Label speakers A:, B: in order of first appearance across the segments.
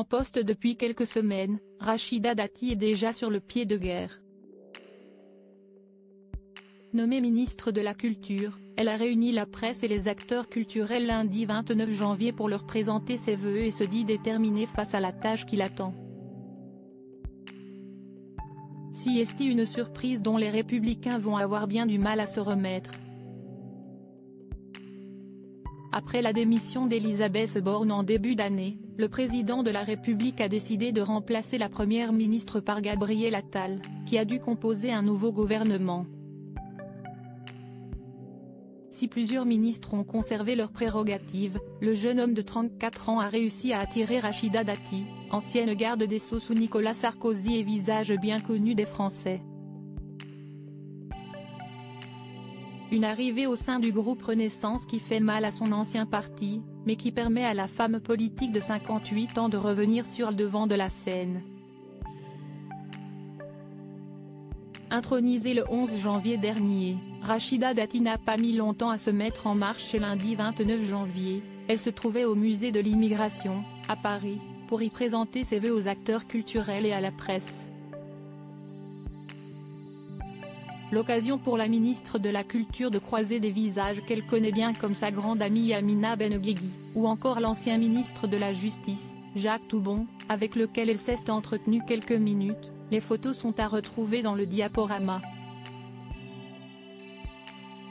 A: En poste depuis quelques semaines, Rachida Dati est déjà sur le pied de guerre. Nommée ministre de la Culture, elle a réuni la presse et les acteurs culturels lundi 29 janvier pour leur présenter ses vœux et se dit déterminée face à la tâche qui l'attend. Si est une surprise dont les Républicains vont avoir bien du mal à se remettre. Après la démission d'Elisabeth Borne en début d'année, le président de la République a décidé de remplacer la première ministre par Gabriel Attal, qui a dû composer un nouveau gouvernement. Si plusieurs ministres ont conservé leurs prérogatives, le jeune homme de 34 ans a réussi à attirer Rachida Dati, ancienne garde des Sceaux sous Nicolas Sarkozy et visage bien connu des Français. Une arrivée au sein du groupe Renaissance qui fait mal à son ancien parti, mais qui permet à la femme politique de 58 ans de revenir sur le devant de la scène. Intronisée le 11 janvier dernier, Rachida Dati n'a pas mis longtemps à se mettre en marche ce lundi 29 janvier, elle se trouvait au musée de l'Immigration, à Paris, pour y présenter ses vœux aux acteurs culturels et à la presse. L'occasion pour la ministre de la Culture de croiser des visages qu'elle connaît bien comme sa grande amie Amina Benguigui, ou encore l'ancien ministre de la Justice, Jacques Toubon, avec lequel elle s'est entretenue quelques minutes. Les photos sont à retrouver dans le diaporama.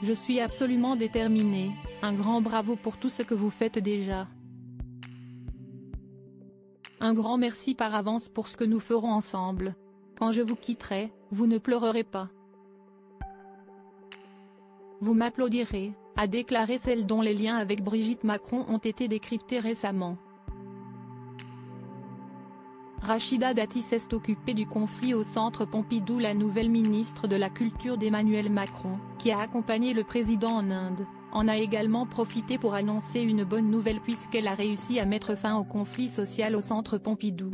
A: Je suis absolument déterminée, un grand bravo pour tout ce que vous faites déjà. Un grand merci par avance pour ce que nous ferons ensemble. Quand je vous quitterai, vous ne pleurerez pas. Vous m'applaudirez, a déclaré celle dont les liens avec Brigitte Macron ont été décryptés récemment. Rachida Dati s'est occupée du conflit au Centre Pompidou. La nouvelle ministre de la Culture d'Emmanuel Macron, qui a accompagné le président en Inde, en a également profité pour annoncer une bonne nouvelle puisqu'elle a réussi à mettre fin au conflit social au Centre Pompidou.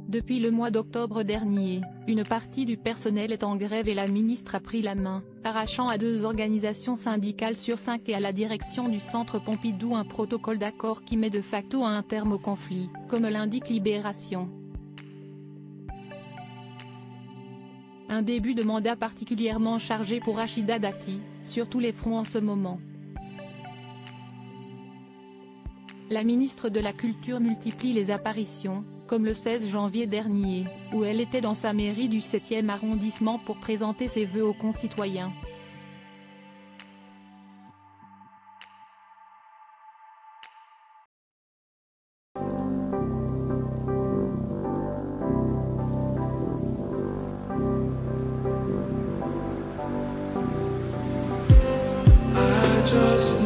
A: Depuis le mois d'octobre dernier, une partie du personnel est en grève et la ministre a pris la main, arrachant à 2 organisations syndicales sur 5 et à la direction du Centre Pompidou un protocole d'accord qui met de facto un terme au conflit, comme l'indique Libération. Un début de mandat particulièrement chargé pour Rachida Dati, sur tous les fronts en ce moment. La ministre de la Culture multiplie les apparitions, comme le 16 janvier dernier, où elle était dans sa mairie du 7e arrondissement pour présenter ses vœux aux concitoyens.
B: I just